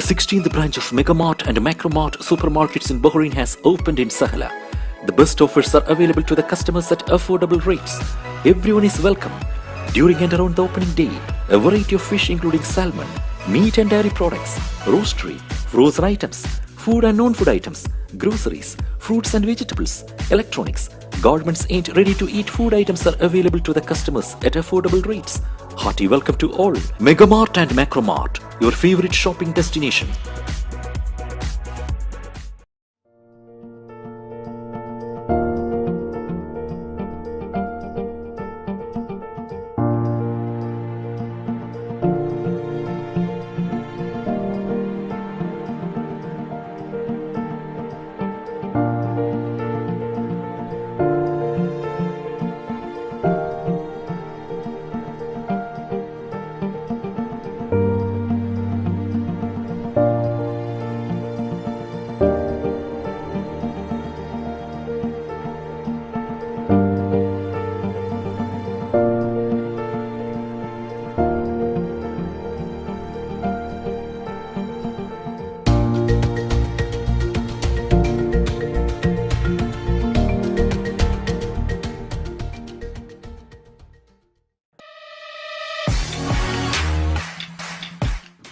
The 16th branch of Megamart and Macromart supermarkets in Bahrain has opened in Sahala. The best offers are available to the customers at affordable rates. Everyone is welcome. During and around the opening day, a variety of fish including salmon, meat and dairy products, roastery, frozen items, food and non-food items, groceries, fruits and vegetables, electronics, garments and ready-to-eat food items are available to the customers at affordable rates. Hearty welcome to all. Megamart and Macromart, your favorite shopping destination.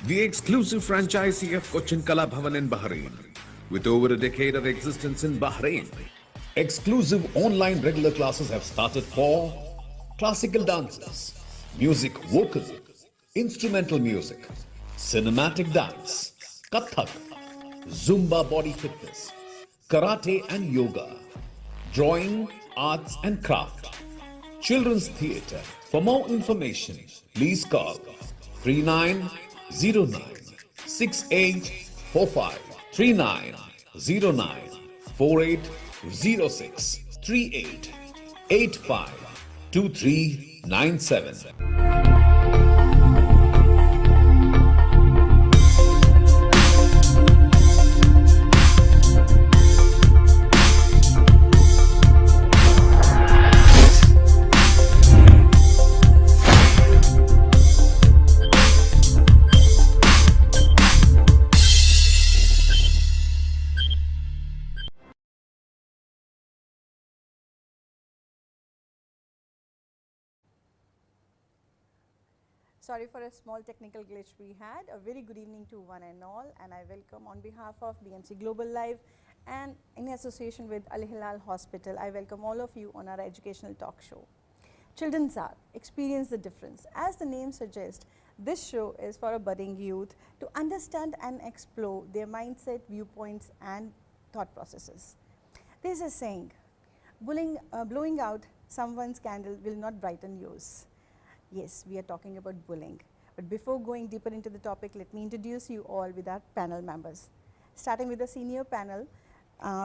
The exclusive franchisee of Cochin Kala Bhavan in Bahrain. With over a decade of existence in Bahrain, exclusive online regular classes have started for classical dances, music vocal, instrumental music, cinematic dance, Kathak, Zumba body fitness, karate and yoga, drawing, arts and craft, children's theatre. For more information, please call 3909 6845 3909 4806 3885 2397. Sorry for a small technical glitch we had. A very good evening to one and all, and I welcome on behalf of BMC Global Live and in association with Al Hilal Hospital, I welcome all of you on our educational talk show. Children's Art, experience the difference. As the name suggests, this show is for a budding youth to understand and explore their mindset, viewpoints and thought processes. There's a saying, blowing out someone's candle will not brighten yours. Yes, we are talking about bullying. But before going deeper into the topic, let me introduce you all with our panel members. Starting with the senior panel,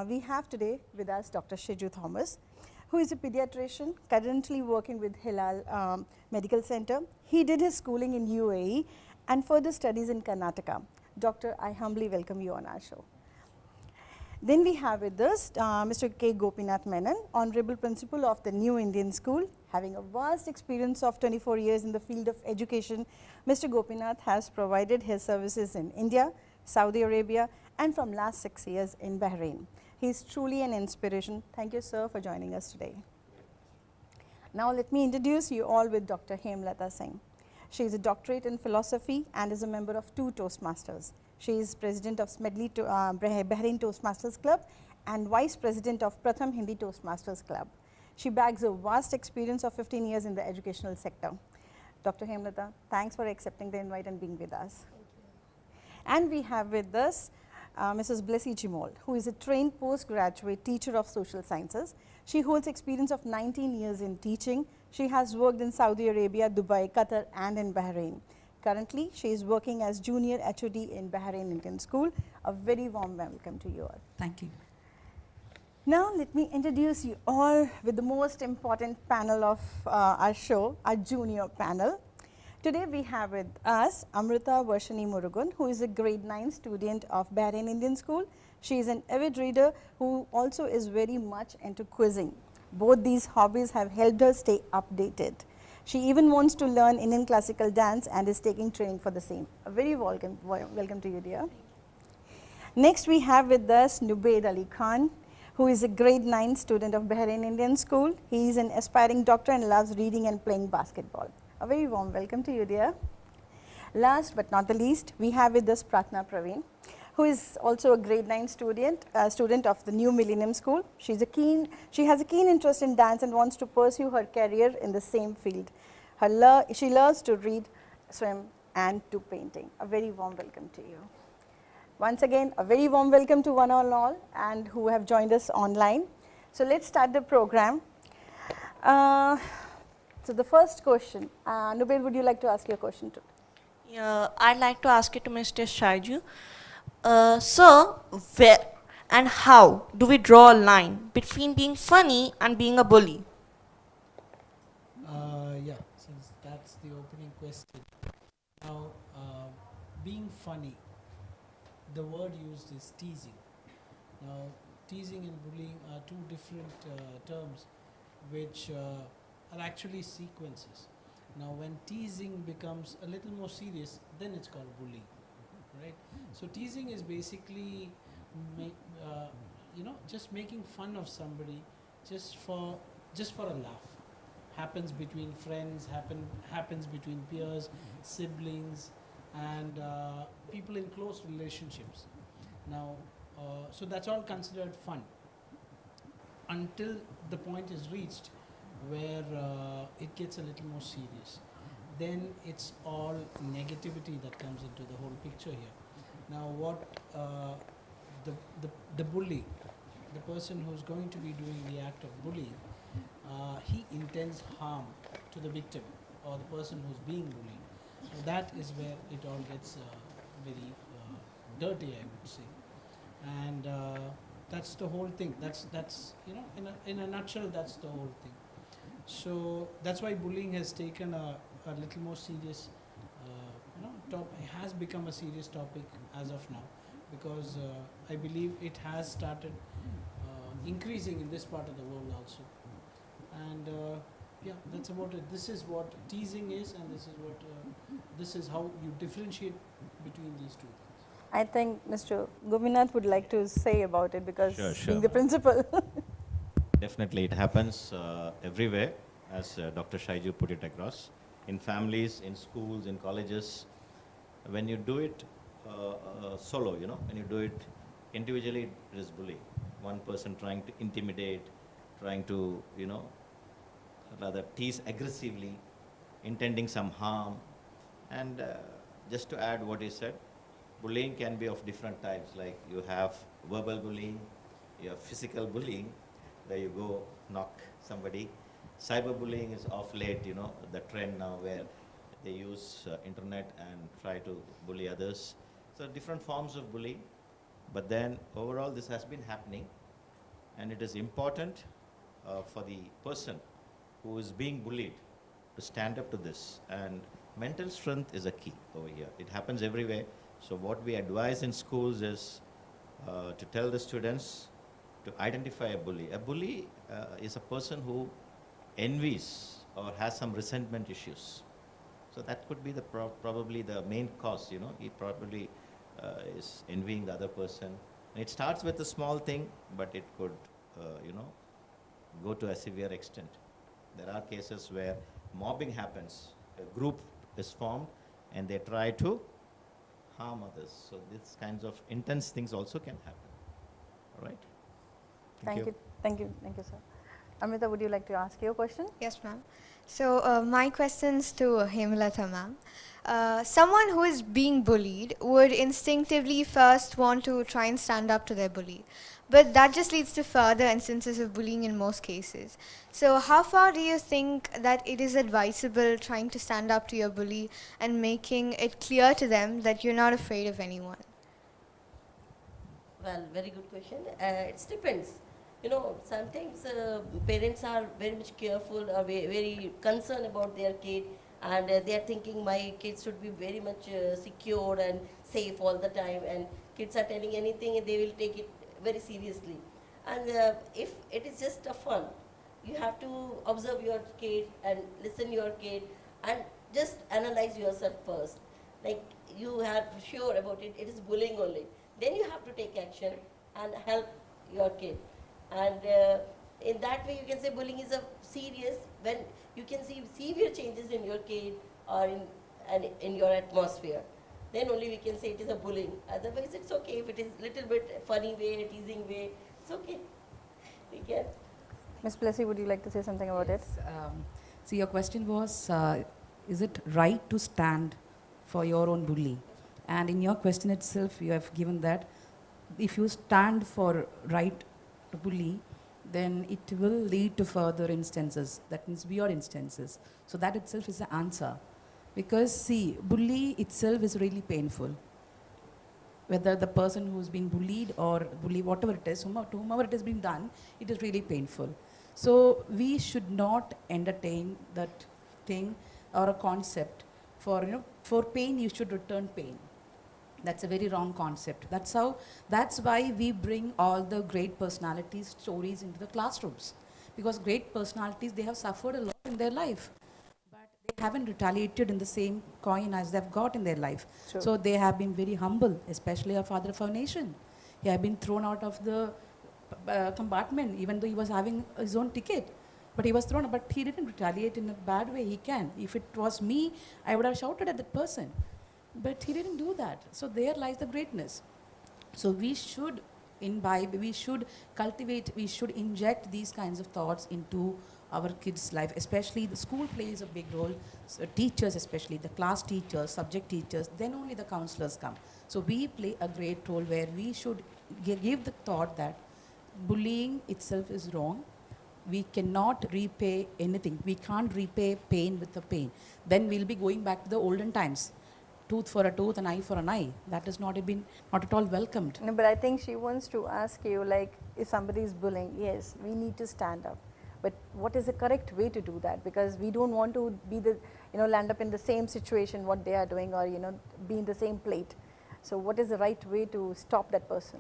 we have today with us Dr. Shiju Thomas, who is a pediatrician currently working with Hilal Medical Center. He did his schooling in UAE and further studies in Karnataka. Doctor, I humbly welcome you on our show. Then we have with us Mr. K. Gopinath Menon, Honorable Principal of the New Indian School. Having a vast experience of 24 years in the field of education, Mr. Gopinath has provided his services in India, Saudi Arabia, and from last 6 years in Bahrain. He is truly an inspiration. Thank you, sir, for joining us today. Now let me introduce you all with Dr. Hemlata Singh. She is a doctorate in philosophy and is a member of 2 Toastmasters. She is president of Smedley Bahrain Toastmasters Club and vice president of Pratham Hindi Toastmasters Club. She bags a vast experience of 15 years in the educational sector. Dr. Hemlata, thanks for accepting the invite and being with us. And we have with us Mrs. Blessy Jimold, who is a trained postgraduate teacher of social sciences. She holds experience of 19 years in teaching. She has worked in Saudi Arabia, Dubai, Qatar, and in Bahrain. Currently, she is working as junior HOD in Bahrain Indian School. A very warm welcome to you all. Thank you. Now, let me introduce you all with the most important panel of our show, our junior panel. Today, we have with us Amrita Varshini Murugan, who is a grade 9 student of Bahrain Indian School. She is an avid reader who also is very much into quizzing. Both these hobbies have helped her stay updated. She even wants to learn Indian classical dance and is taking training for the same. A very welcome to you, dear. Next we have with us Nubaid Ali Khan, who is a grade 9 student of Bahrain Indian School. He is an aspiring doctor and loves reading and playing basketball. A very warm welcome to you, dear. Last but not the least, we have with us Pratna Praveen, who is also a grade 9 student of the New Millennium School. She has a keen interest in dance and wants to pursue her career in the same field. She loves to read, swim and do painting. A very warm welcome to you. Once again, a very warm welcome to one and all and who have joined us online. So let's start the program. So the first question, Nubaid, would you like to ask your question to? Yeah, I'd like to ask it to Mr. Shaiju. Sir, where and how do we draw a line between being funny and being a bully? Yeah, since that's the opening question. Now, being funny, the word used is teasing. Now, teasing and bullying are two different terms which are actually sequences. Now, when teasing becomes a little more serious, then it's called bullying, right? So, teasing is basically, just making fun of somebody just for a laugh. Happens between friends, happens between peers, siblings, and people in close relationships. Now, so that's all considered fun until the point is reached where it gets a little more serious. Then it's all negativity that comes into the whole picture here. Now, what the bully, the person who's going to be doing the act of bullying, he intends harm to the victim or the person who's being bullied. So that is where it all gets very dirty, I would say, and that's the whole thing. That's in a nutshell, that's the whole thing. So that's why bullying has taken a little more serious, it has become a serious topic as of now, because I believe it has started increasing in this part of the world also. And yeah, that's about it. This is what teasing is, and this is how you differentiate between these two things. I think Mr. Gopinath would like to say about it because Sure. being the principal. Definitely, it happens everywhere, as Dr. Shaiju put it across, in families, in schools, in colleges. When you do it solo, when you do it individually, it is bullying. One person trying to intimidate, trying to, rather tease aggressively, intending some harm. And just to add what he said, bullying can be of different types. Like you have verbal bullying, you have physical bullying, where you go knock somebody. Cyberbullying is of late, the trend now where they use internet and try to bully others. So different forms of bullying. But then overall this has been happening, and it is important for the person who is being bullied to stand up to this. And mental strength is a key over here. It happens everywhere. So what we advise in schools is to tell the students to identify a bully. A bully is a person who envies or has some resentment issues. So that could be the probably the main cause. He probably is envying the other person. And it starts with a small thing, but it could go to a severe extent. There are cases where mobbing happens. A group is formed and they try to harm others. So these kinds of intense things also can happen. All right? Thank you, sir. Amrita, would you like to ask your question? Yes, ma'am. So my question's to Hemlata, ma'am. Someone who is being bullied would instinctively first want to try and stand up to their bully. But that just leads to further instances of bullying in most cases. So how far do you think that it is advisable trying to stand up to your bully and making it clear to them that you're not afraid of anyone? Well, very good question. It depends. Sometimes parents are very much careful or very concerned about their kid, and they are thinking my kids should be very much secure and safe all the time, and kids are telling anything and they will take it very seriously. And if it is just a fun, you have to observe your kid and listen your kid and just analyze yourself first. Like you are sure about it, it is bullying only. Then you have to take action and help your kid. And in that way, you can say bullying is a serious when you can see severe changes in your kid or in your atmosphere. Then only we can say it is a bullying. Otherwise, it's okay if it is little bit funny way, teasing way. It's okay. We can. Miss Plessy, would you like to say something about it? See, your question was, is it right to stand for your own bully? And in your question itself, you have given that if you stand for right to bully, then it will lead to further instances. That means weird instances. So that itself is the answer. Because see, bully itself is really painful. Whether the person who's been bullied or bully, whatever it is, to whomever it has been done, it is really painful. So we should not entertain that thing or a concept. For pain, you should return pain. That's a very wrong concept. That's why we bring all the great personalities stories into the classrooms. Because great personalities, they have suffered a lot in their life. But they haven't retaliated in the same coin as they've got in their life. True. So they have been very humble, especially our father of our nation. He had been thrown out of the compartment, even though he was having his own ticket. But he was thrown, but he didn't retaliate in a bad way. He can. If it was me, I would have shouted at that person. But he didn't do that. So there lies the greatness. So we should imbibe, we should cultivate, we should inject these kinds of thoughts into our kids' life. Especially the school plays a big role. So teachers, especially the class teachers, subject teachers, then only the counselors come. So we play a great role where we should give the thought that bullying itself is wrong. We cannot repay anything. We can't repay pain with the pain. Then we'll be going back to the olden times. Tooth for a tooth, an eye for an eye. That has not at all welcomed. No, but I think she wants to ask you, like, if somebody is bullying, yes, we need to stand up. But what is the correct way to do that? Because we don't want to be land up in the same situation what they are doing, or be in the same plate. So what is the right way to stop that person?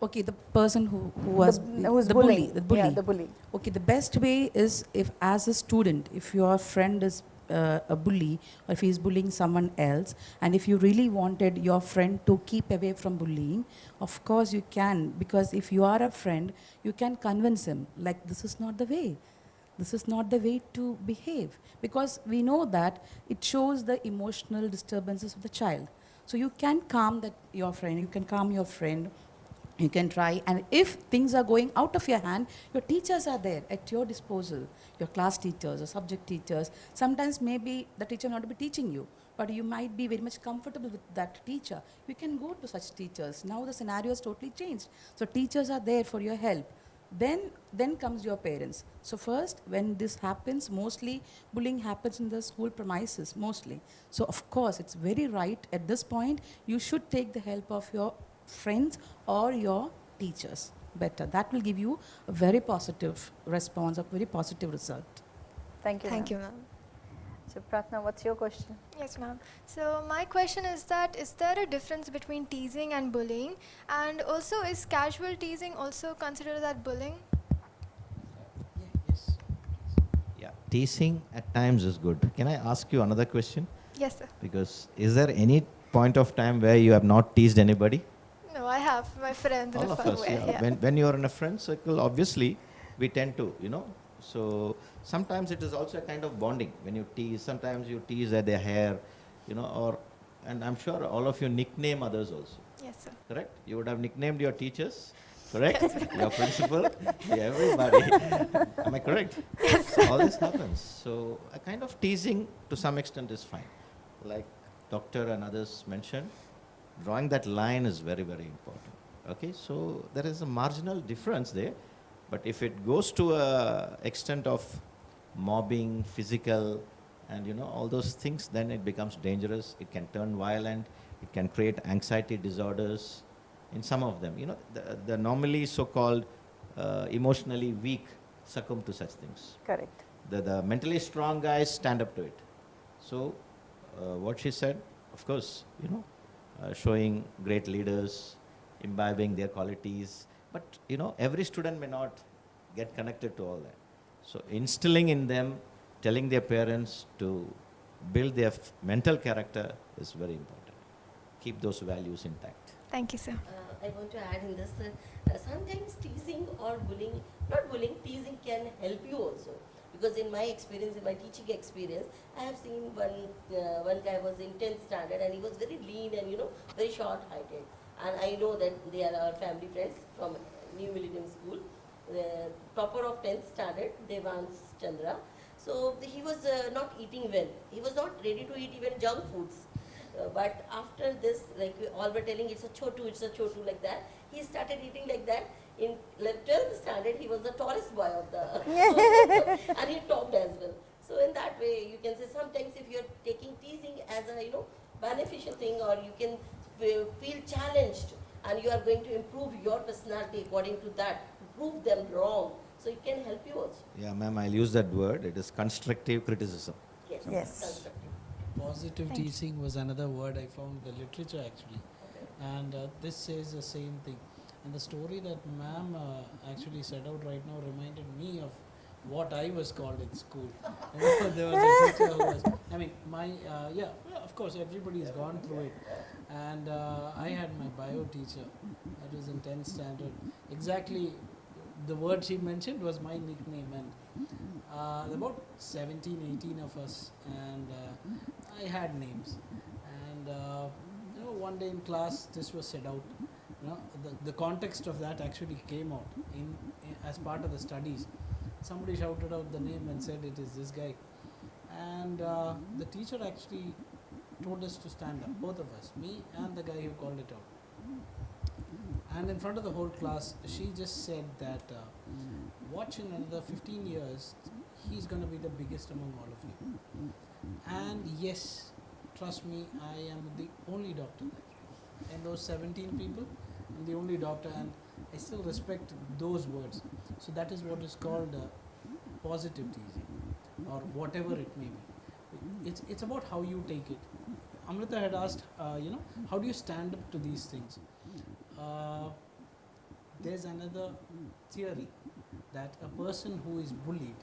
Okay, the person who's bullying. bully. Yeah, the bully. Okay, the best way is if, as a student, if your friend is a bully, or if he's bullying someone else, and if you really wanted your friend to keep away from bullying, of course you can, because if you are a friend, you can convince him, like, this is not the way. This is not the way to behave, because we know that it shows the emotional disturbances of the child. So you can calm your friend, you can try, and if things are going out of your hand, your teachers are there at your disposal, your class teachers or subject teachers. Sometimes maybe the teacher not be teaching you, but you might be very much comfortable with that teacher. You can go to such teachers. Now the scenario has totally changed. So teachers are there for your help. Then comes your parents. So first, when this happens, mostly bullying happens in the school premises, mostly. So of course, it's very right at this point, you should take the help of your friends or your teachers better. That will give you a very positive response, a very positive result. Thank you. Thank ma'am. you, ma'am. So Pratna, what's your question? Yes, ma'am. So my question is that, is there a difference between teasing and bullying? And also, is casual teasing also considered as bullying? Yes. Yeah, teasing at times is good. Can I ask you another question? Yes, sir. Because is there any point of time where you have not teased anybody? No, I have my friends in All a of fun us, way. yeah. When you are in a friend circle, obviously, we tend to, So sometimes it is also a kind of bonding when you tease. Sometimes you tease at their hair, and I'm sure all of you nickname others also. Yes, sir. Correct? You would have nicknamed your teachers, correct? Your principal, everybody. Am I correct? Yes. All this happens. So a kind of teasing to some extent is fine. Like doctor and others mentioned, drawing that line is very, very important. Okay, so there is a marginal difference there. But if it goes to a extent of mobbing, physical, and all those things, then it becomes dangerous. It can turn violent. It can create anxiety disorders in some of them. The normally so-called emotionally weak succumb to such things. Correct. The mentally strong guys stand up to it. So what she said, of course, showing great leaders, imbibing their qualities. But every student may not get connected to all that. So instilling in them, telling their parents to build their mental character is very important. Keep those values intact. Thank you, sir. I want to add in this, sometimes teasing or bullying, not bullying, teasing can help you also. Because in my experience, in my teaching experience, I have seen one guy was in 10th standard and he was very lean and very short-heighted. And I know that they are our family friends from New Millennium School, the topper of 10th standard, Devans Chandra. So he was not eating well. He was not ready to eat even junk foods. But after this, like we all were telling, it's a chotu, like that. He started eating like that. In 12th standard, he was the tallest boy of the, and he topped as well. So in that way, you can say sometimes if you're taking teasing as a beneficial thing, or you can feel challenged, and you are going to improve your personality according to that, to prove them wrong. So it can help you also. Yeah, ma'am, I'll use that word. It is constructive criticism. Yes. Yes. Constructive. Positive Thank you. teasing was another word I found in the literature actually. And this says the same thing. And the story that ma'am actually said out right now reminded me of what I was called in school. There was a teacher who was, I mean, of course, everybody has gone through it. And I had my bio teacher, that was in 10th standard. Exactly the word she mentioned was my nickname. And about 17, 18 of us, and I had names. And one day in class, this was said out. The context of that actually came out as part of the studies. Somebody shouted out the name and said it is this guy. And the teacher actually told us to stand up, both of us, me and the guy who called it out. And in front of the whole class, she just said that watch in another 15 years, he's going to be the biggest among all of you. And yes, trust me, I am the only doctor there. And those 17 people, I'm the only doctor, and I still respect those words. So that is what is called positive teasing, or whatever it may be. It's about how you take it. Amrita had asked, how do you stand up to these things? There's another theory that a person who is bullied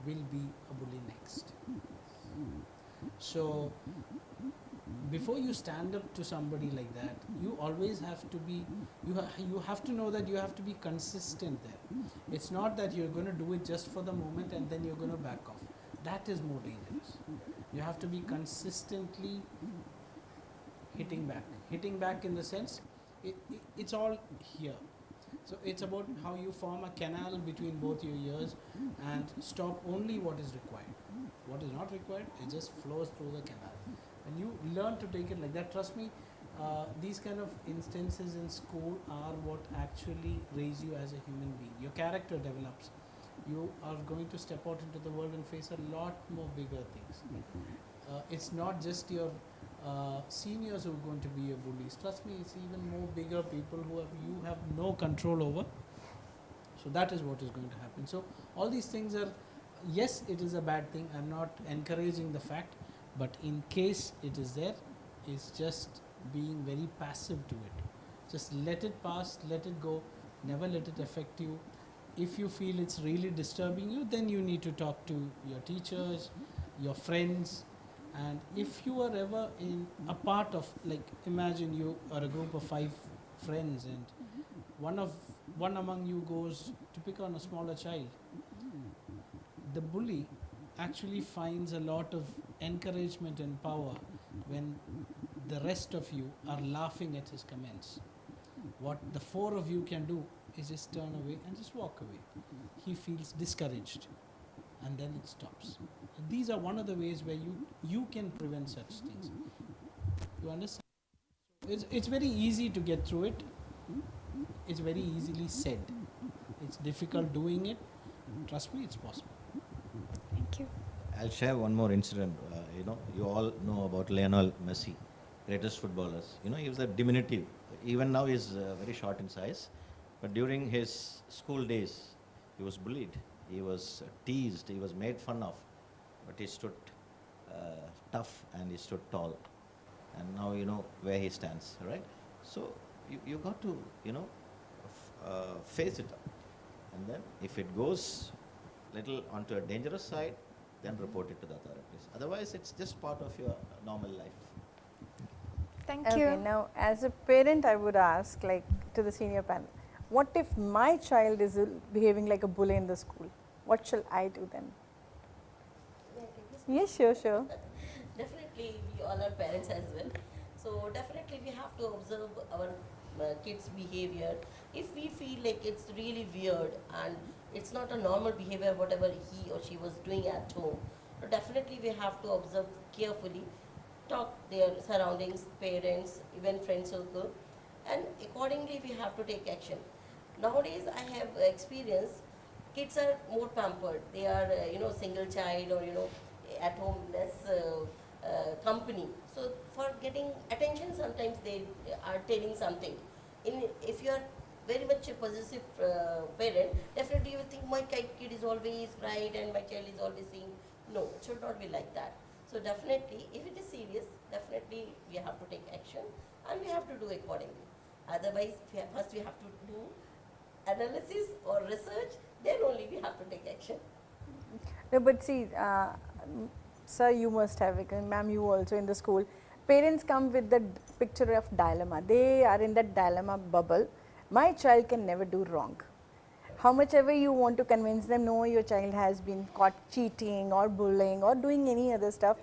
will be a bully next. So before you stand up to somebody like that, you always have to be, you have to know that you have to be consistent there. It's not that you're going to do it just for the moment and then you're going to back off. That is more dangerous. You have to be consistently hitting back in the sense, it's all here. So it's about how you form a canal between both your ears and stop only what is required. What is not required, it just flows through the canal. And you learn to take it like that. Trust me, these kind of instances in school are what actually raise you as a human being. Your character develops. You are going to step out into the world and face a lot more bigger things. It's not just your seniors who are going to be your bullies. Trust me, it's even more bigger people who you have no control over. So that is what is going to happen. So all these things are, yes, it is a bad thing. I'm not encouraging the fact, but in case it is there, it's just being very passive to it. Just let it pass, let it go, never let it affect you. If you feel it's really disturbing you, then you need to talk to your teachers, your friends. And if you are ever in a part of, like, imagine you are a group of 5 friends and one among you goes to pick on a smaller child, the bully actually finds a lot of encouragement and power when the rest of you are laughing at his comments. What the 4 of you can do is just turn away and just walk away. He feels discouraged and then it stops. These are one of the ways where you can prevent such things. You understand? It's very easy to get through it. It's very easily said. It's difficult doing it. Trust me, it's possible. Thank you. I'll share one more incident. You all know about Lionel Messi, greatest footballers. He was a diminutive. Even now he's very short in size. But during his school days, he was bullied. He was teased. He was made fun of. But he stood tough and he stood tall. And now you know where he stands, right? So you got to, face it up. And then if it goes little onto a dangerous side, then report it to the authorities. Otherwise, it's just part of your normal life. Thank Okay, you. now as a parent, I would ask, like to the senior panel, what if my child is behaving like a bully in the school? What shall I do then? May I take this? Yes, sure, sure. Definitely, we all are parents as well. So definitely, we have to observe our kids' behavior. If we feel like it's really weird and it's not a normal behavior, whatever he or she was doing at home, so definitely we have to observe carefully, talk their surroundings, parents, even friend circle, and accordingly we have to take action. Nowadays, I have experienced kids are more pampered. They are, single child or, at home less company. So for getting attention, sometimes they are telling something. If you are very much a possessive parent, definitely you will think my kid is always right and my child is always saying, no, it should not be like that. So definitely, if it is serious, definitely we have to take action and we have to do accordingly. Otherwise, first we have to do analysis or research, then only we have to take action. No, but see, sir, you must have, ma'am, you also in the school. Parents come with the picture of dilemma. They are in that dilemma bubble. My child can never do wrong. How much ever you want to convince them, no, your child has been caught cheating or bullying or doing any other stuff,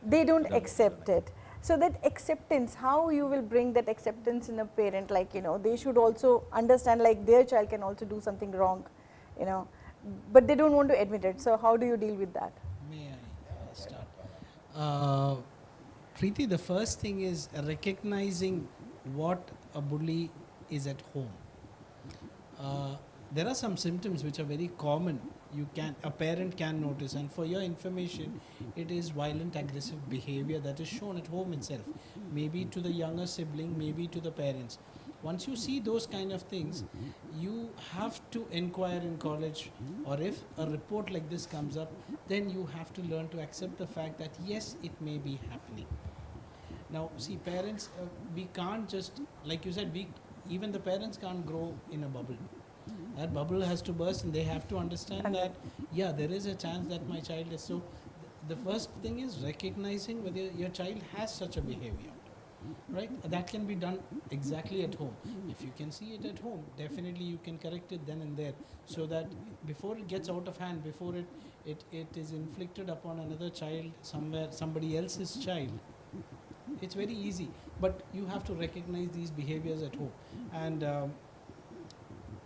they don't accept it. So that acceptance, how you will bring that acceptance in a parent, like, they should also understand like their child can also do something wrong, but they don't want to admit it. So how do you deal with that? May I start? Preeti, the first thing is recognizing what a bully is at home. There are some symptoms which are very common. A parent can notice, and for your information, it is violent, aggressive behavior that is shown at home itself. Maybe to the younger sibling, maybe to the parents. Once you see those kind of things, you have to inquire in college, or if a report like this comes up, then you have to learn to accept the fact that yes, it may be happening. Now, see, parents, we can't just, like you said, even the parents can't grow in a bubble. That bubble has to burst, and they have to understand that, yeah, there is a chance that my child is. So, the first thing is recognizing whether your child has such a behavior, right? That can be done exactly at home. If you can see it at home, definitely you can correct it then and there, so that before it gets out of hand, before it is inflicted upon another child, somebody else's child. It's very easy, but you have to recognize these behaviors at home. And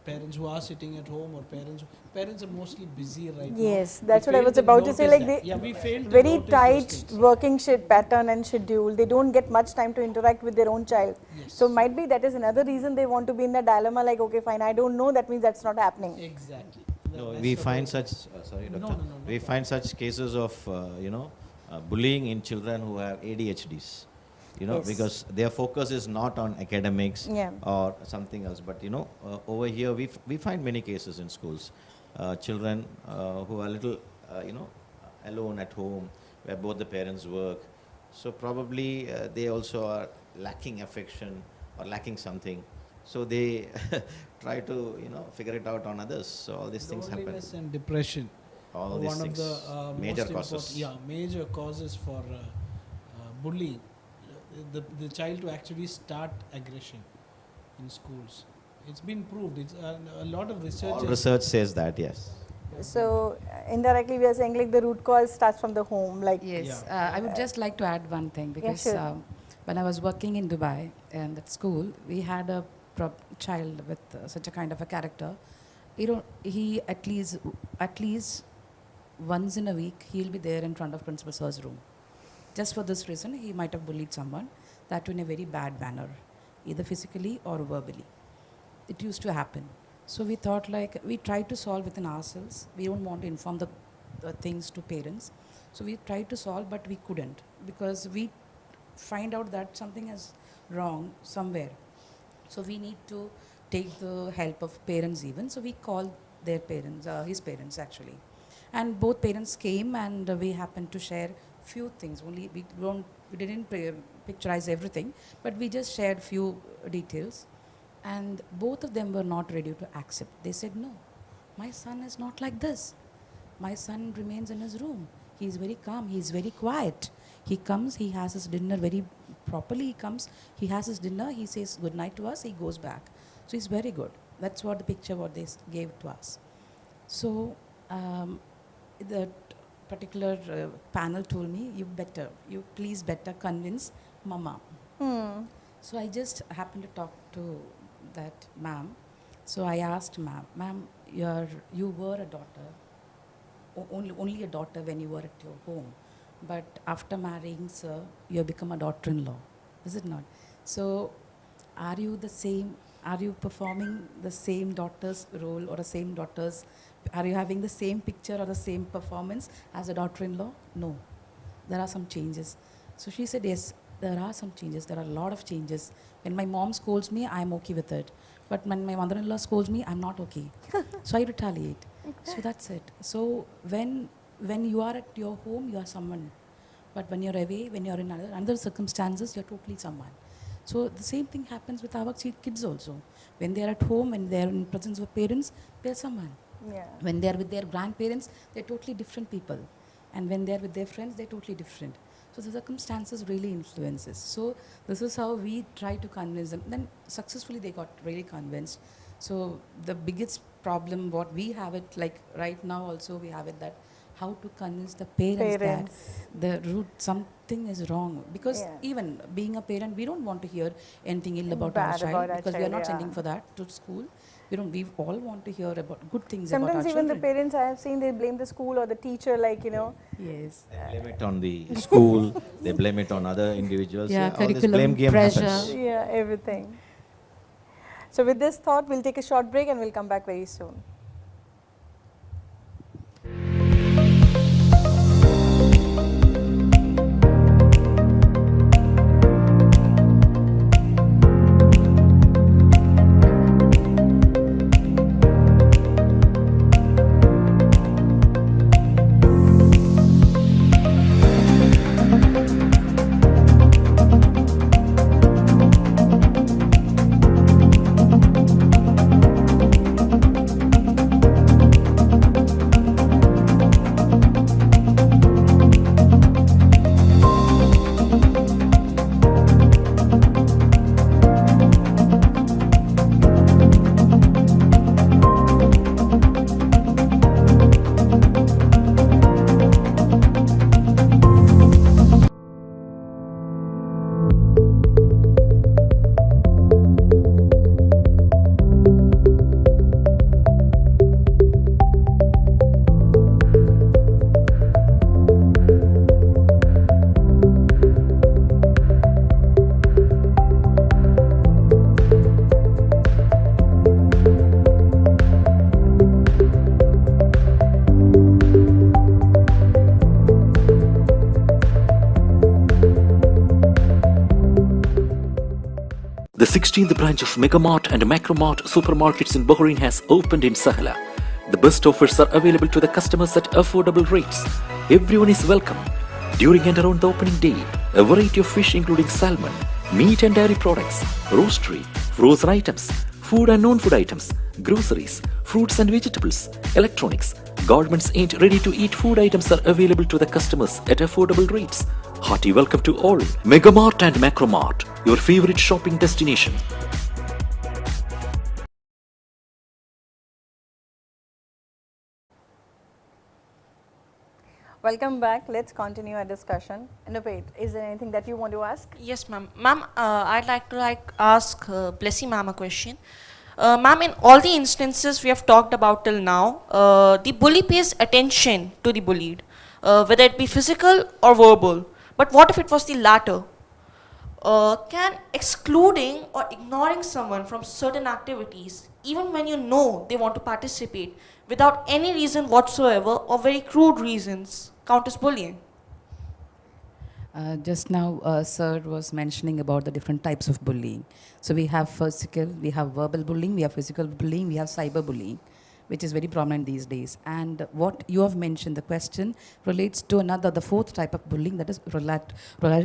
parents who are sitting at home, or parents are mostly busy right now. Yes, that's We what I fail was to about to say. notice Like that. We fail to very notice those tight things. working pattern and schedule. They don't get much time to interact with their own child. Yes. So might be that is another reason they want to be in the dilemma. Like, okay, fine, I don't know. That means that's not happening. Exactly. No, That's we the find point. such, sorry doctor, No we find such cases of, bullying in children who have ADHDs. Yes. Because their focus is not on academics Yeah. or something else. But, over here we find many cases in schools. Children who are little, alone at home, where both the parents work. So probably they also are lacking affection or lacking something. So they try to, figure it out on others. So all these things happen. Loneliness and depression. All are these one things, of the major most causes. major causes for bullying. The child to actually start aggression in schools. It's been proved. It's a lot of research. All research says that, yes. So indirectly, we are saying like the root cause starts from the home. Like, Yes, I would just like to add one thing, because sure. when I was working in Dubai and at school, we had a child with such a kind of a character. He at least once in a week he'll be there in front of Principal Sir's room. Just for this reason, he might have bullied someone, that in a very bad manner, either physically or verbally. It used to happen. So we thought, like, we tried to solve within ourselves. We don't want to inform the things to parents. So we tried to solve, but we couldn't, because we find out that something is wrong somewhere. So we need to take the help of parents even. So we called their parents, his parents actually. And both parents came, and we happened to share few things. Only we didn't picturize everything, but we just shared few details. And both of them were not ready to accept. They said, no, my son is not like this. my son remains in his room. He's very calm, he's very quiet. He comes, he has his dinner very properly. He comes, he has his dinner, he says good night to us, he goes back. So he's very good. That's what the picture what they gave to us. So the particular panel told me, you please better convince mama. So I just happened to talk to that ma'am. So I asked ma'am, you were a daughter, only a daughter when you were at your home. But after marrying, sir, you have become a daughter-in-law. Is it not? So are you performing the same daughter's role or the same daughter's, are you having the same picture or the same performance as a daughter-in-law? No. There are some changes. So she said, yes, there are some changes. There are a lot of changes. When my mom scolds me, I'm okay with it. But when my mother-in-law scolds me, I'm not okay. So I retaliate. So that's it. So when you are at your home, you are someone. But when you're away, when you're in other circumstances, you're totally someone. So the same thing happens with our kids also. When they're at home, when they're in presence of parents, they're someone. Yeah. When they're with their grandparents, they're totally different people. And when they're with their friends, they're totally different. So the circumstances really influences. So this is how we try to convince them. Then successfully they got really convinced. So the biggest problem, what we have it, like right now also we have it, that how to convince the parents that the root something is wrong. Because even being a parent, we don't want to hear anything ill about our child, because we are not sending for that to school. We all want to hear about good things about our children. Sometimes even the parents I have seen, they blame the school or the teacher, like, Yes. They blame it on the school, they blame it on other individuals. Yeah, all this curriculum, blame game pressure. happens. Yeah, everything. So with this thought, we'll take a short break and we'll come back very soon. The 16th branch of Megamart and Macromart supermarkets in Bahrain has opened in Sahla. The best offers are available to the customers at affordable rates. Everyone is welcome. During and around the opening day, a variety of fish including salmon, meat and dairy products, roastery, frozen items, food and non-food items, groceries, fruits and vegetables, electronics, garments and ready-to-eat food items are available to the customers at affordable rates. Hearty welcome to all. Megamart and Macromart, your favorite shopping destination. Welcome back. Let's continue our discussion. And wait, is there anything that you want to ask? Yes, ma'am. Ma'am, I'd like to ask Blessy ma'am a question. Ma'am, in all the instances we have talked about till now, the bully pays attention to the bullied, whether it be physical or verbal. But what if it was the latter? Can excluding or ignoring someone from certain activities, even when you know they want to participate, without any reason whatsoever or very crude reasons, count as bullying? Just now, sir was mentioning about the different types of bullying. So we have physical, we have verbal bullying, we have physical bullying, we have cyber bullying, which is very prominent these days. And what you have mentioned, the question relates to the fourth type of bullying, that is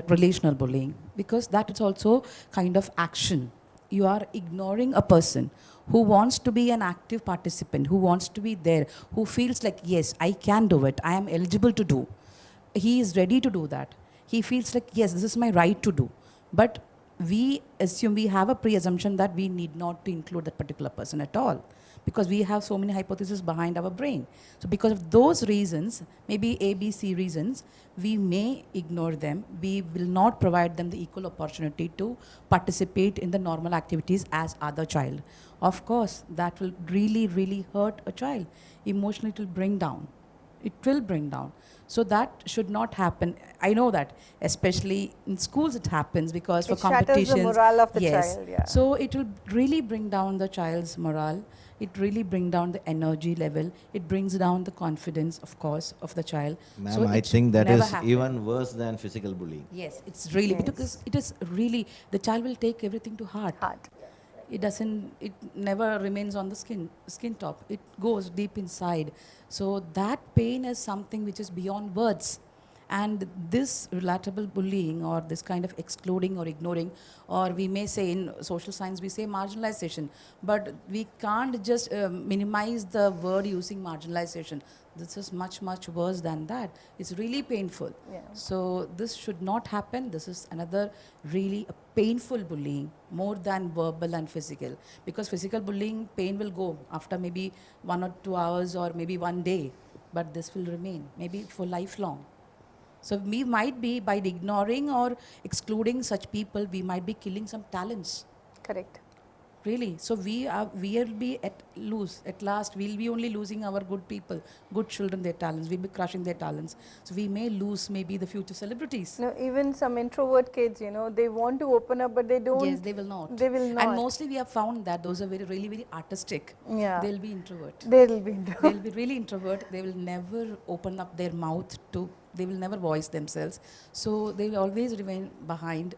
relational bullying, because that is also kind of action. you are ignoring a person who wants to be an active participant, who wants to be there, who feels like, yes, I can do it, I am eligible to do. He is ready to do that. He feels like, yes, this is my right to do. But we assume, we have a pre-assumption that we need not to include that particular person at all, because we have so many hypotheses behind our brain. So because of those reasons, maybe A, B, C reasons, we may ignore them. We will not provide them the equal opportunity to participate in the normal activities as other child. Of course, that will really, really hurt a child. Emotionally, it will bring down. It will bring down. So that should not happen. I know that, especially in schools it happens, because for competitions. It shatters the morale of the yes. child. Yeah. So it will really bring down the child's morale. It really bring down the energy level. It brings down the confidence, of course, of the child. Ma'am, So I it think that never is happen. even worse than physical bullying. Yes, it's really, Yes. because it is really, the child will take everything to heart. It doesn't, it never remains on the skin top. It goes deep inside. So that pain is something which is beyond words. And this relatable bullying, or this kind of excluding or ignoring, or we may say in social science, we say marginalization, but we can't just minimize the word using marginalization. This is much, much worse than that. It's really painful. Yeah. So this should not happen. This is another really a painful bullying, more than verbal and physical. Because physical bullying, pain will go after maybe 1 or 2 hours or maybe one day, but this will remain maybe for lifelong. So we might be, by ignoring or excluding such people, we might be killing some talents. Correct. Really. So we'll be at last, we'll be only losing our good people, good children, their talents. We'll be crushing their talents. So we may lose maybe the future celebrities. No, even some introvert kids, they want to open up, but they don't. Yes, they will not. They will not. And mostly we have found that those are really very artistic. Yeah. They'll be introvert. They'll be introvert. They'll be really introvert. They will never open up their mouth to, they will never voice themselves. So they will always remain behind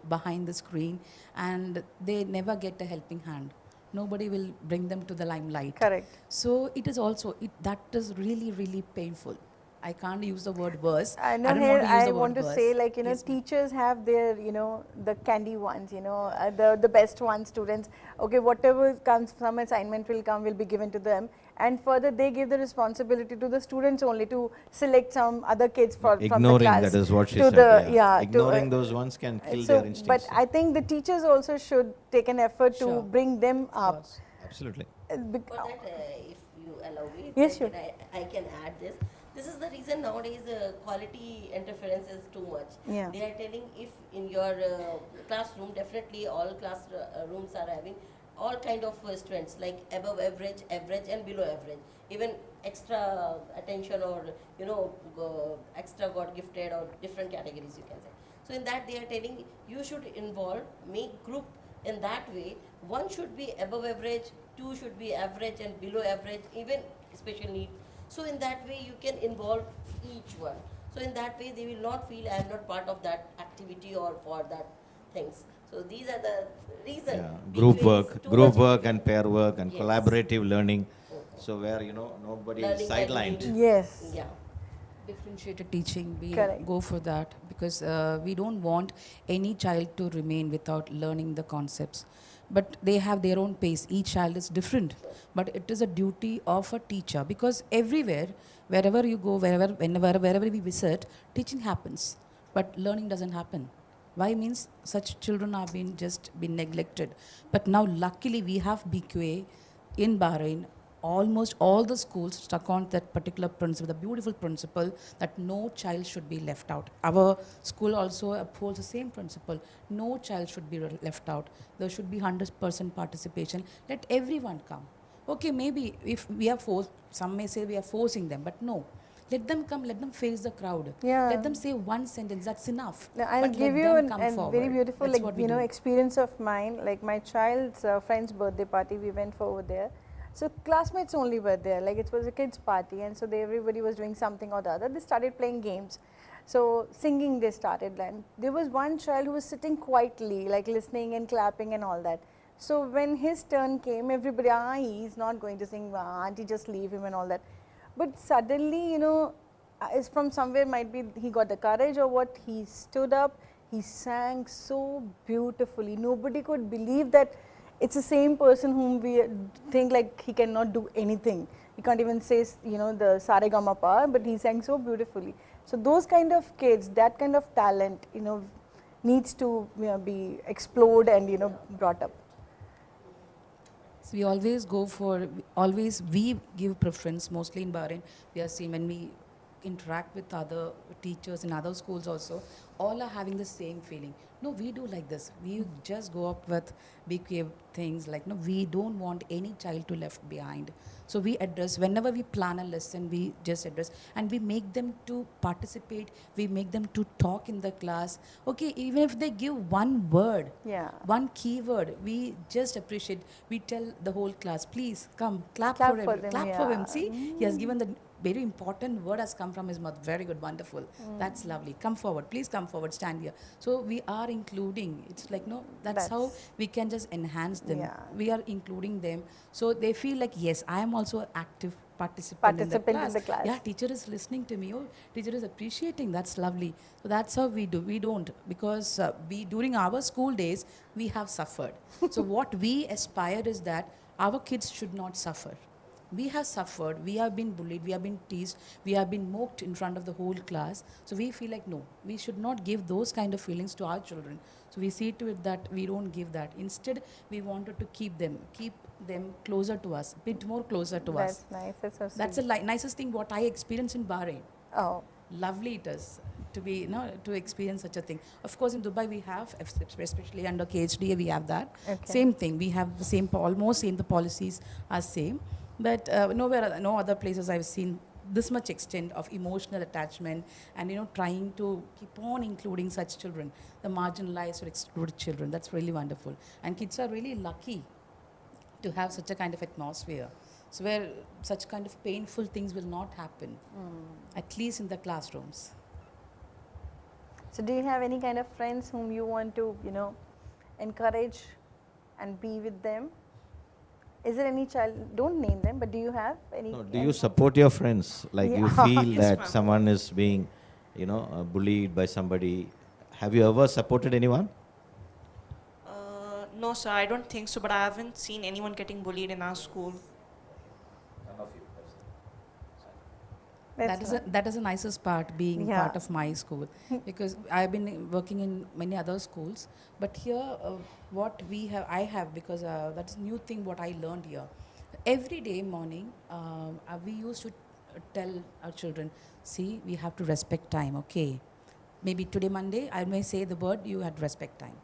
the screen, and they never get a helping hand. Nobody will bring them to the limelight. Correct. So it is also, that is really, really painful. I can't use the word worse. I know, don't here want to use I the want word to worse. say, like, Yes, ma'am. teachers have their, the candy ones, the best ones, students. Okay, whatever comes, some assignment will be given to them. And further, they give the responsibility to the students only to select some other kids from the Ignoring, class. that is what she to said. the, yeah. to, Ignoring those ones can kill so, their instincts. but I think the teachers also should take an effort Sure. to bring them up. Absolutely. For that, if you allow me, Yes, I sure. I can add this. This is the reason nowadays quality interference is too much. Yeah. They are telling, if in your classroom, definitely all class rooms are having all kind of students, like above average, average and below average. Even extra attention, or extra got gifted, or different categories you can say. So in that they are telling you should involve, make group in that way. One should be above average, two should be average and below average, even special needs. So in that way you can involve each one. So in that way they will not feel I am not part of that activity or for that things. So these are the reasons. Yeah. Group work and pair work and collaborative learning. So where, nobody is Learning by sidelined. doing. Yes. Yeah. Differentiated teaching, we Correct. go for that, because we don't want any child to remain without learning the concepts. But they have their own pace. Each child is different. But it is a duty of a teacher, because everywhere, wherever you go, wherever we visit, teaching happens. But learning doesn't happen. Why? Means such children are been neglected. But now luckily we have BQA in Bahrain. Almost all the schools stuck on that particular principle, the beautiful principle that no child should be left out. Our school also upholds the same principle. No child should be left out. There should be 100% participation. Let everyone come. Okay, maybe if we are forced, some may say we are forcing them, but no. Let them come, let them face the crowd. Yeah. Let them say one sentence, that's enough. Now, I'll But give let you them a come very forward. beautiful, That's what we do. experience of mine. Like my child's friend's birthday party, we went for over there. So classmates only were there. Like it was a kids' party, and so everybody was doing something or the other. They started playing games. So singing they started. And there was one child who was sitting quietly, like listening and clapping and all that. So when his turn came, everybody, he's not going to sing, auntie, just leave him and all that. But suddenly, is from somewhere, might be he got the courage or what, he stood up, he sang so beautifully. Nobody could believe that it's the same person whom we think like he cannot do anything. He can't even say, the Saregamapa, but he sang so beautifully. So those kind of kids, that kind of talent, needs to be explored and, brought up. So we always go for, we give preference, mostly in Bahrain. We are seeing when we interact with other teachers in other schools also, all are having the same feeling. No, we do like this. We just go up with big things like, no, we don't want any child to left behind. So we address, whenever we plan a lesson, we just address, and we make them to participate, we make them to talk in the class. Okay, even if they give one word, one keyword, we just appreciate. We tell the whole class, please come, clap for him. Clap for him. See, he has given the very important word has come from his mouth. Very good, wonderful. That's lovely. Come forward, please come forward, stand here. So we are including, it's like, no, that's how we can just enhance them. We are including them. So they feel like, yes, I am also an active participant in the class. Yeah, teacher is listening to me. Oh, teacher is appreciating. That's lovely. So that's how we do. We don't, because we, during our school days, we have suffered. So what we aspire is that our kids should not suffer. We have suffered, we have been bullied, we have been teased, we have been mocked in front of the whole class. So we feel like, no, we should not give those kind of feelings to our children. So we see to it that we don't give that. Instead, we wanted to keep them closer to us, a bit more closer to us. That's nice. That's so sweet. That's the nicest thing what I experienced in Bahrain. Oh. Lovely it is to be, to experience such a thing. Of course, in Dubai we have, especially under KHDA, we have that. Okay. Same thing. We have the same, almost same. The policies are same. But no other places I've seen this much extent of emotional attachment and trying to keep on including such children, the marginalized or excluded children. That's really wonderful. And kids are really lucky to have such a kind of atmosphere. So where such kind of painful things will not happen, at least in the classrooms. So do you have any kind of friends whom you want to, encourage and be with them? Is there any child, don't name them, but do you have any? No, do you support your friends? Like you feel Yes, that ma'am. someone is being, bullied by somebody. Have you ever supported anyone? No, sir, I don't think so, but I haven't seen anyone getting bullied in our school. That is the nicest part, being part of my school, because I've been working in many other schools, but here I have because that's a new thing what I learned here. Every day morning, we used to tell our children, see, we have to respect time, okay? Maybe today Monday, I may say the word, you have to respect time.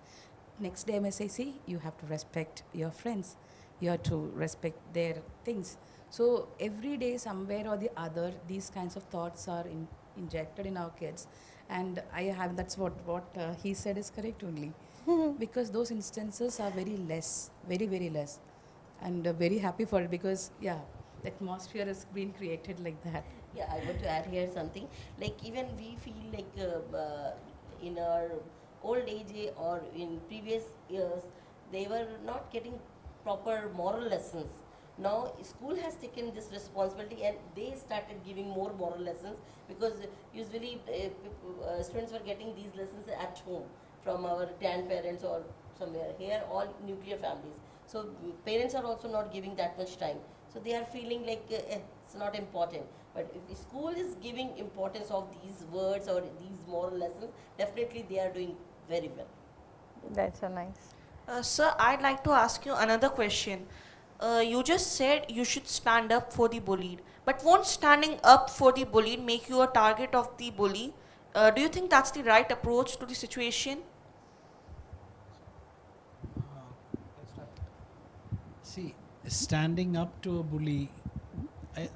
Next day I may say, see, you have to respect your friends, you have to respect their things. So every day, somewhere or the other, these kinds of thoughts are injected in our kids, and that's what he said is correct only, because those instances are very less, very very less, and very happy for it because the atmosphere has been created like that. Yeah, I want to add here something. Like even we feel like in our old age or in previous years, they were not getting proper moral lessons. Now school has taken this responsibility and they started giving more moral lessons, because usually students were getting these lessons at home from our grandparents or somewhere. Here all nuclear families, so parents are also not giving that much time, so they are feeling like it's not important. But if the school is giving importance of these words or these moral lessons, definitely they are doing very well. That's so nice. Sir, I'd like to ask you another question. You just said you should stand up for the bullied, but won't standing up for the bullied make you a target of the bully? Do you think that's the right approach to the situation? See, standing up to a bully,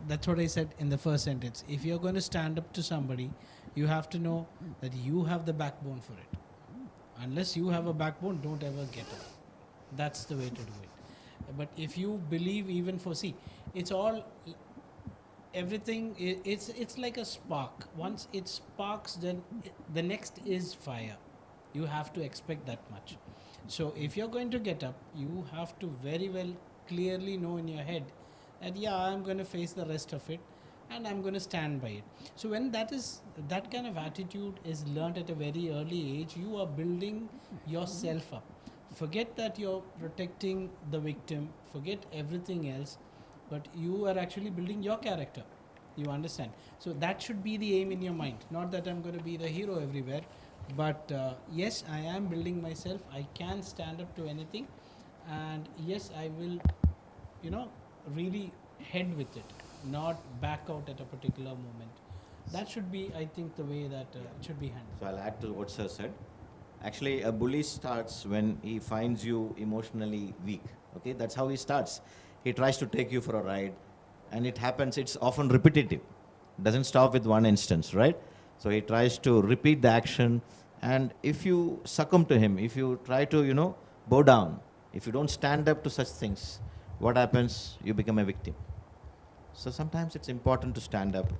that's what I said in the first sentence. If you're going to stand up to somebody, you have to know that you have the backbone for it. Unless you have a backbone, don't ever get up. That's the way to do it. But if you believe, even for, see, it's all, everything, it's like a spark. Once it sparks, then the next is fire. You have to expect that much. So if you're going to get up, you have to very well clearly know in your head that I'm going to face the rest of it and I'm going to stand by it. So when that kind of attitude is learnt at a very early age, you are building yourself up forget that you're protecting the victim, forget everything else, but you are actually building your character. You understand? So that should be the aim in your mind. Not that I'm going to be the hero everywhere, but yes, I am building myself. I can stand up to anything, and yes, I will, really head with it, not back out at a particular moment. That should be, I think, the way that it should be handled. So I'll add to what sir said. Actually, a bully starts when he finds you emotionally weak. Okay, that's how he starts. He tries to take you for a ride, and it happens. It's often repetitive. Doesn't stop with one instance, right? So he tries to repeat the action, and if you succumb to him, if you try to, bow down, if you don't stand up to such things, what happens? You become a victim. So sometimes it's important to stand up.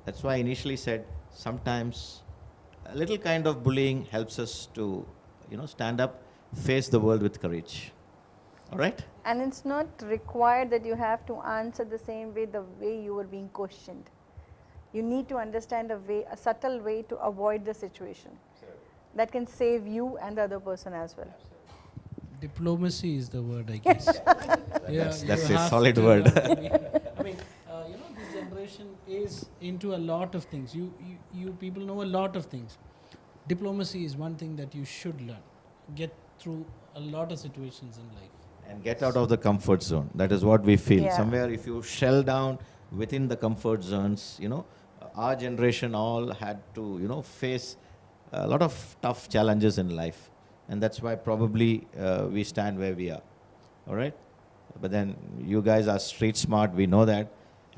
That's why I initially said sometimes a little kind of bullying helps us to, stand up, face the world with courage. All right? And it's not required that you have to answer the same way the way you were being questioned. You need to understand a subtle way to avoid the situation. That can save you and the other person as well. Diplomacy is the word, I guess. That's you a have solid to, word. I mean, this generation is into a lot of things. You people know a lot of things. Diplomacy is one thing that you should learn. Get through a lot of situations in life. And get out of the comfort zone. That is what we feel. Yeah. Somewhere if you shell down within the comfort zones, our generation all had to, face a lot of tough challenges in life. And that's why probably we stand where we are. All right? But then you guys are street smart. We know that.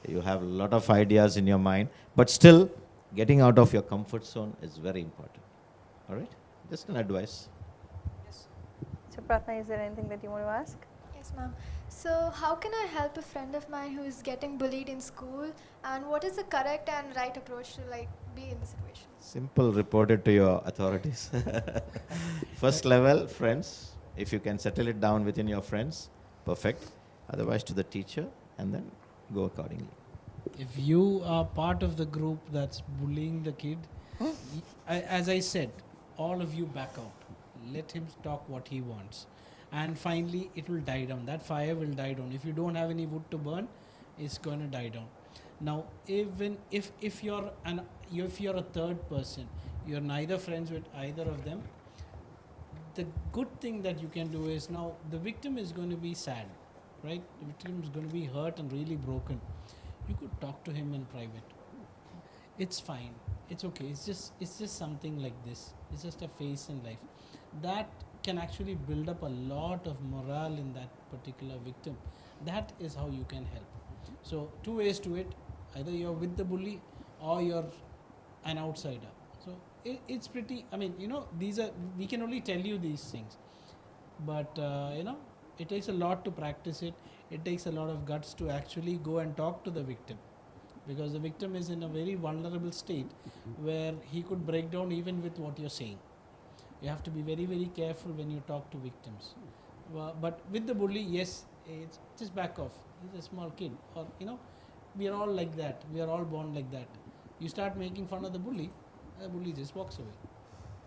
You have a lot of ideas in your mind. But still, getting out of your comfort zone is very important. All right? Just an advice. So Pratna, is there anything that you want to ask? Yes, ma'am. So how can I help a friend of mine who is getting bullied in school, and what is the correct and right approach to be in the situation? Simple, report it to your authorities. First level, friends. If you can settle it down within your friends, perfect. Otherwise to the teacher, and then go accordingly. If you are part of the group that's bullying the kid, as I said, all of you back out. Let him talk what he wants. And finally, it will die down. That fire will die down. If you don't have any wood to burn, it's going to die down. Now, even if you're a third person, you're neither friends with either of them, the good thing that you can do is, now the victim is going to be sad, right? The victim is going to be hurt and really broken. You could talk to him in private. It's fine. It's okay. It's just something like this. It's just a phase in life. That can actually build up a lot of morale in that particular victim. That is how you can help. So two ways to it. Either you're with the bully or you're an outsider. So it's pretty, we can only tell you these things. But, it takes a lot to practice it. It takes a lot of guts to actually go and talk to the victim. Because the victim is in a very vulnerable state where he could break down even with what you're saying. You have to be very, very careful when you talk to victims. But with the bully, yes, it's just back off. He's a small kid. Or, we are all like that. We are all born like that. You start making fun of the bully just walks away.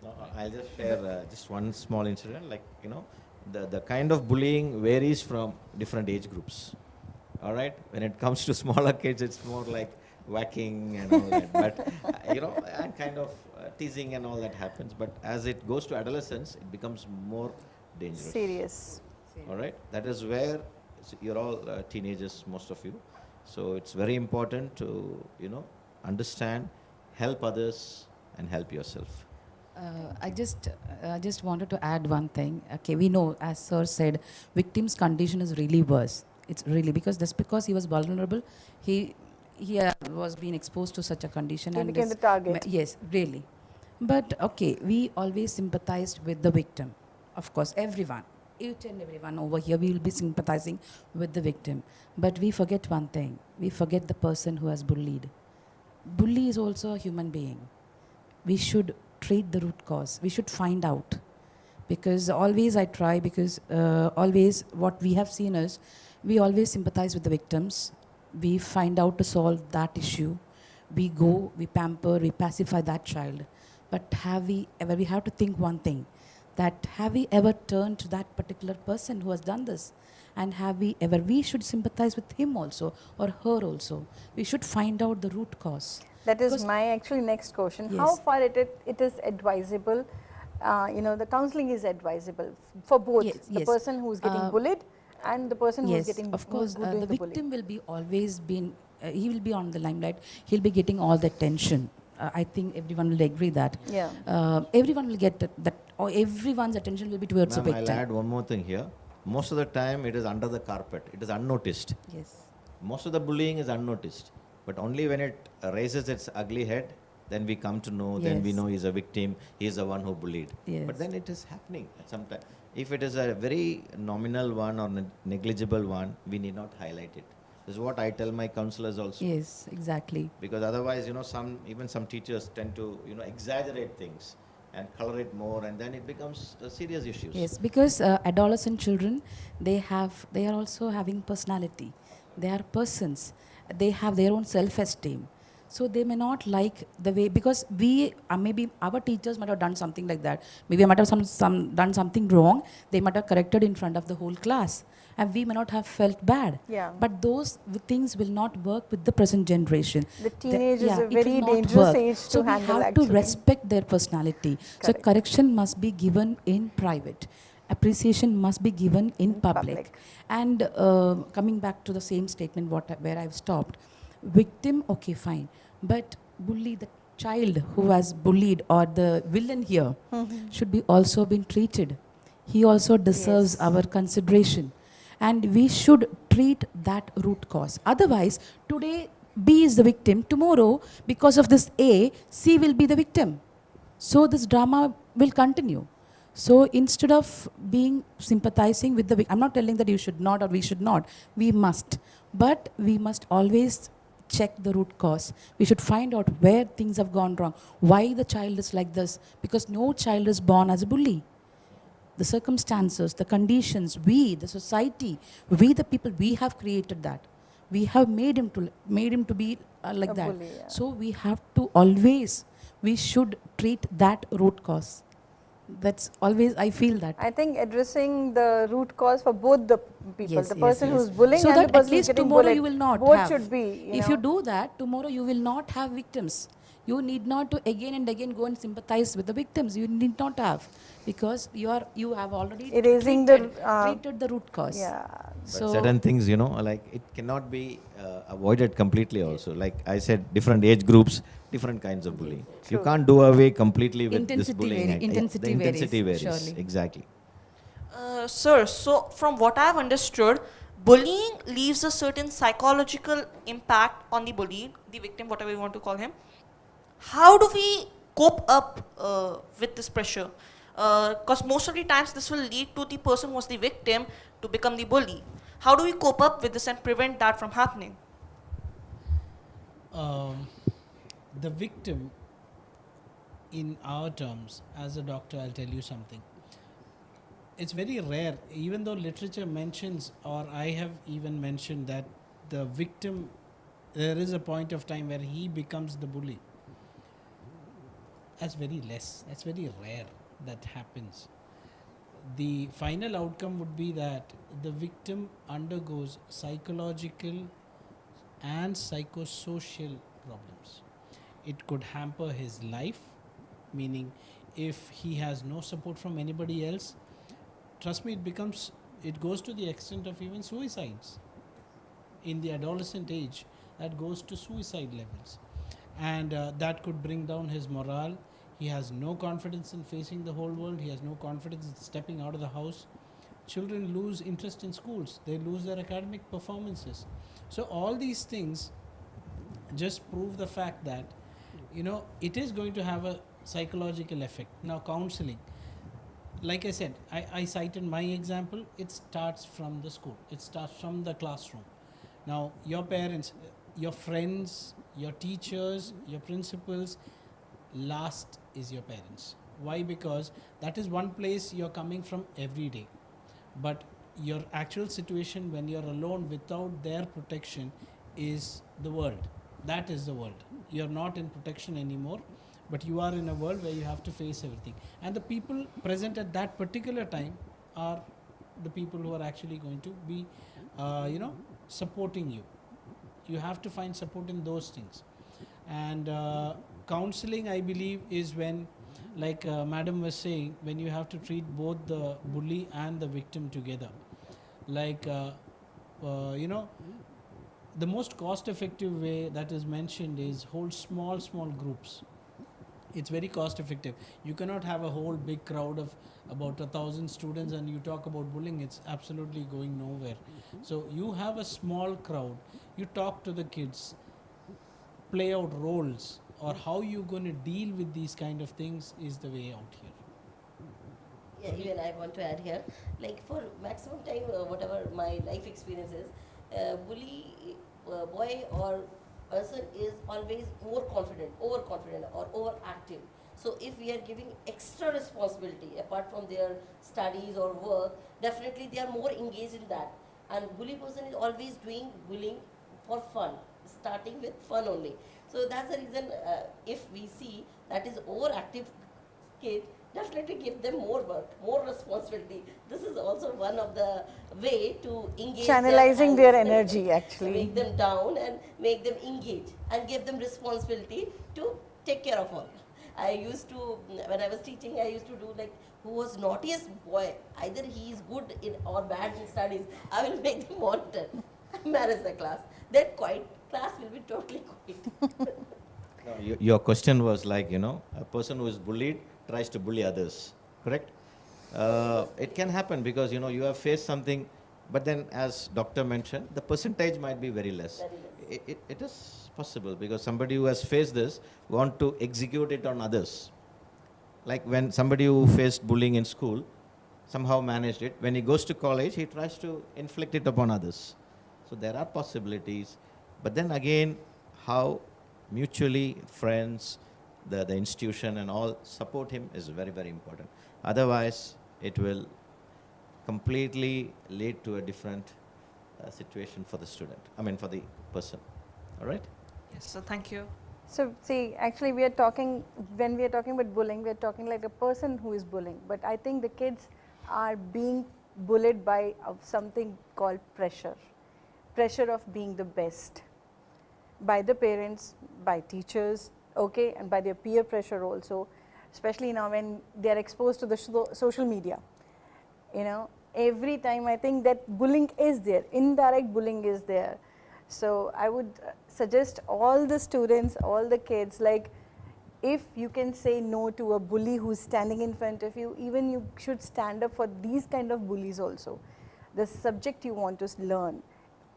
No, I'll just share just one small incident. The kind of bullying varies from different age groups. All right? When it comes to smaller kids, it's more like whacking and all that. But, and kind of teasing and all that happens. But as it goes to adolescence, it becomes more dangerous. Serious. All right? That is where you're all teenagers, most of you. So it's very important to, understand, help others, and help yourself. I just wanted to add one thing. Okay, we know, as sir said, victim's condition is really worse. It's really because he was vulnerable. He was being exposed to such a condition. He became the target. Yes, really. But okay, we always sympathized with the victim. Of course, everyone, each and everyone over here, we will be sympathizing with the victim. But we forget one thing. We forget the person who has bullied. Bully is also a human being. We should treat the root cause. We should find out. Because always always what we have seen is, we always sympathize with the victims. We find out to solve that issue. We go, we pamper, we pacify that child. But we have to think one thing, that have we ever turned to that particular person who has done this? And have we ever, we should sympathize with him also or her also. We should find out the root cause. That is Because- my actually next question. How Yes. far it is advisable, the counseling is advisable for both Yes, the yes. person who is getting Uh, bullied and the person who is Yes, getting of course, doing the the bullying. victim will be always been, he will be on the limelight, he'll be getting all the attention. I think everyone will agree that. Yeah. Everyone will get that, or everyone's attention will be towards the Ma'am, victim. I'll add one more thing here. Most of the time it is under the carpet. It is unnoticed. Yes. Most of the bullying is unnoticed. But only when it raises its ugly head, then we come to know, then we Yes. know he's a victim, he's the one who bullied. Yes. But then it is happening at some time. If it is a very nominal one or negligible one, we need not highlight it. This is what I tell my counselors also. Yes, exactly. Because otherwise, even some teachers tend to, exaggerate things and color it more, and then it becomes serious issues. Yes, because adolescent children, they are also having personality. They are persons. They have their own self-esteem. So they may not like the way, because we, maybe our teachers might have done something like that. Maybe I might have done something wrong. They might have corrected in front of the whole class. And we may not have felt bad. Yeah. But those things will not work with the present generation. The teenage is a it very will not dangerous work. age So to handle we have actually. to respect their personality. So Correct. correction must be given in private. Appreciation must be given in public. And coming back to the same statement where I've stopped, victim, okay, fine. But bully, the child who has bullied or the villain here should be also been treated. He also deserves Yes. our consideration. And we should treat that root cause. Otherwise, today B is the victim, tomorrow because of this A, C will be the victim. So this drama will continue. So instead of being sympathizing with the victim, I'm not telling that you should not or we should not, we must. But we must always check the root cause. We should find out where things have gone wrong, why the child is like this, because no child is born as a bully. The circumstances, the conditions, we, the society, we the people, we have created that. We have made him to be like A that. bully, yeah. So we have to always, we should treat that root cause. That's always, I feel that. I think addressing the root cause for both the people, Yes, the yes, person yes. who's bullying So and that the person at who's least getting tomorrow bullied, you will not both have. should be, If you do that, tomorrow you will not have victims. You need not to again and again go and sympathize with the victims. You need not have, because you have already Erasing treated the root cause. yeah. But certain things, like it cannot be avoided completely also. Like I said, different age groups, different kinds of bullying. You True. can't do away completely with this Intensity bullying. vary- intensity the intensity varies, varies. surely. Exactly. Sir, so from what I've understood, bullying leaves a certain psychological impact on the bullied, the victim, whatever you want to call him. How do we cope up with this pressure? Because most of the times this will lead to the person who was the victim to become the bully. How do we cope up with this and prevent that from happening? The victim, in our terms, as a doctor, I'll tell you something. It's very rare, even though literature mentions, or I have even mentioned, that the victim, there is a point of time where he becomes the bully. That's very less, that's very rare that happens. The final outcome would be that the victim undergoes psychological and psychosocial problems. It could hamper his life, meaning if he has no support from anybody else, trust me, it goes to the extent of even suicides. In the adolescent age, that goes to suicide levels. And that could bring down his morale. He has no confidence in facing the whole world. He has no confidence in stepping out of the house. Children lose interest in schools. They lose their academic performances. So all these things just prove the fact that, it is going to have a psychological effect. Now, counseling. Like I said, I cited my example. It starts from the school. It starts from the classroom. Now, your parents, your friends, your teachers, your principals, last is your parents. Why? Because that is one place you're coming from every day. But your actual situation when you're alone without their protection is the world. That is the world. You're not in protection anymore. but you are in a world where you have to face everything. And the people present at that particular time are the people who are actually going to be, supporting you. You have to find support in those things. And counseling, I believe, is when, like madam was saying, when you have to treat both the bully and the victim together. Like, the most cost-effective way that is mentioned is hold small groups. It's very cost-effective. You cannot have a whole big crowd of about 1,000 students and you talk about bullying. It's absolutely going nowhere. So you have a small crowd. You talk to the kids, play out roles, or how you're going to deal with these kind of things is the way out here. Yeah, even I want to add here, like for maximum time, whatever my life experience is, bully boy or person is always more confident, overconfident or overactive. So if we are giving extra responsibility apart from their studies or work, definitely they are more engaged in that. And bully person is always doing bullying for fun, starting with fun only. So that's the reason if we see that is overactive kid, definitely give them more work, more responsibility. This is also one of the way to engage Channelizing them their and energy, actually. make them down and make them engage and give them responsibility to take care of all. I used to, when I was teaching, I used to do like, who was naughtiest boy, either he is good in or bad in studies, I will make them monitor, manage the class. Then class will be totally quiet. No, your question was like, a person who is bullied tries to bully others, correct? It can happen because, you have faced something, but then as doctor mentioned, the percentage might be very less. It is possible because somebody who has faced this want to execute it on others. Like when somebody who faced bullying in school somehow managed it, when he goes to college, he tries to inflict it upon others. So there are possibilities, but then again, how mutually friends, the institution and all support him is very, very important. Otherwise, it will completely lead to a different situation for the student, for the person. All right? Yes, so thank you. So see, actually we are talking, when we are talking about bullying, we are talking like a person who is bullying. But I think the kids are being bullied by something called pressure. Pressure of being the best. By the parents, by teachers, okay, and by their peer pressure also. Especially now when they are exposed to the social media. Every time I think that bullying is there, indirect bullying is there. So I would suggest all the students, all the kids, like if you can say no to a bully who's standing in front of you, even you should stand up for these kind of bullies also. The subject you want to learn,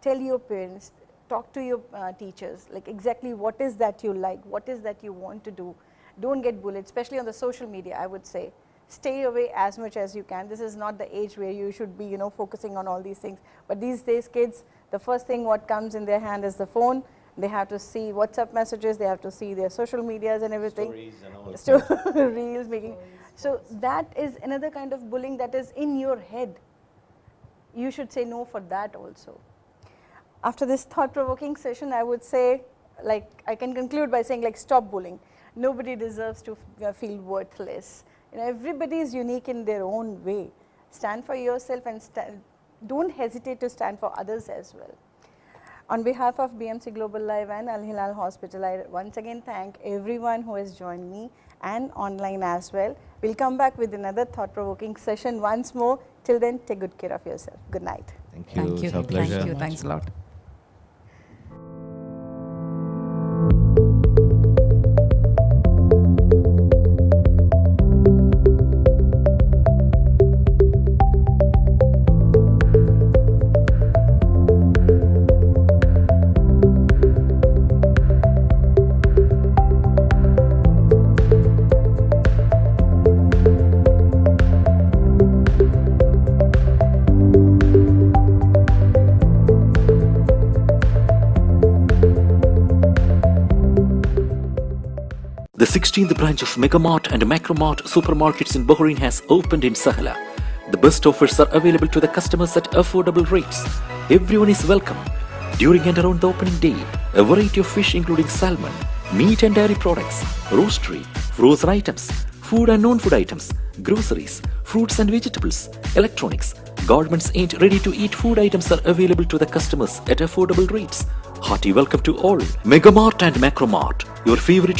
tell your parents, talk to your teachers, like exactly what is that you like, what is that you want to do. Don't get bullied, especially on the social media, I would say. Stay away as much as you can. This is not the age where you should be, focusing on all these things. But these days, kids, the first thing what comes in their hand is the phone. They have to see WhatsApp messages, they have to see their social medias and everything. Stories and all. Reels making. So that is another kind of bullying that is in your head. You should say no for that also. After this thought-provoking session, I would say, I can conclude by saying, stop bullying. Nobody deserves to feel worthless. Everybody is unique in their own way. Stand for yourself and don't hesitate to stand for others as well. On behalf of BMC Global Live and Al Hilal Hospital, I once again thank everyone who has joined me and online as well. We'll come back with another thought-provoking session once more. Till then, take good care of yourself. Good night. Thank you. Thank you. It's our pleasure. Thank you. Thanks a lot. The 16th branch of Megamart and Macromart supermarkets in Bahrain has opened in Sahala. The best offers are available to the customers at affordable rates. Everyone is welcome. During and around the opening day, a variety of fish including salmon, meat and dairy products, roastery, frozen items, food and non-food items, groceries, fruits and vegetables, electronics, garments and ready-to-eat food items are available to the customers at affordable rates. Hearty welcome to all. Megamart and Macromart, your favorite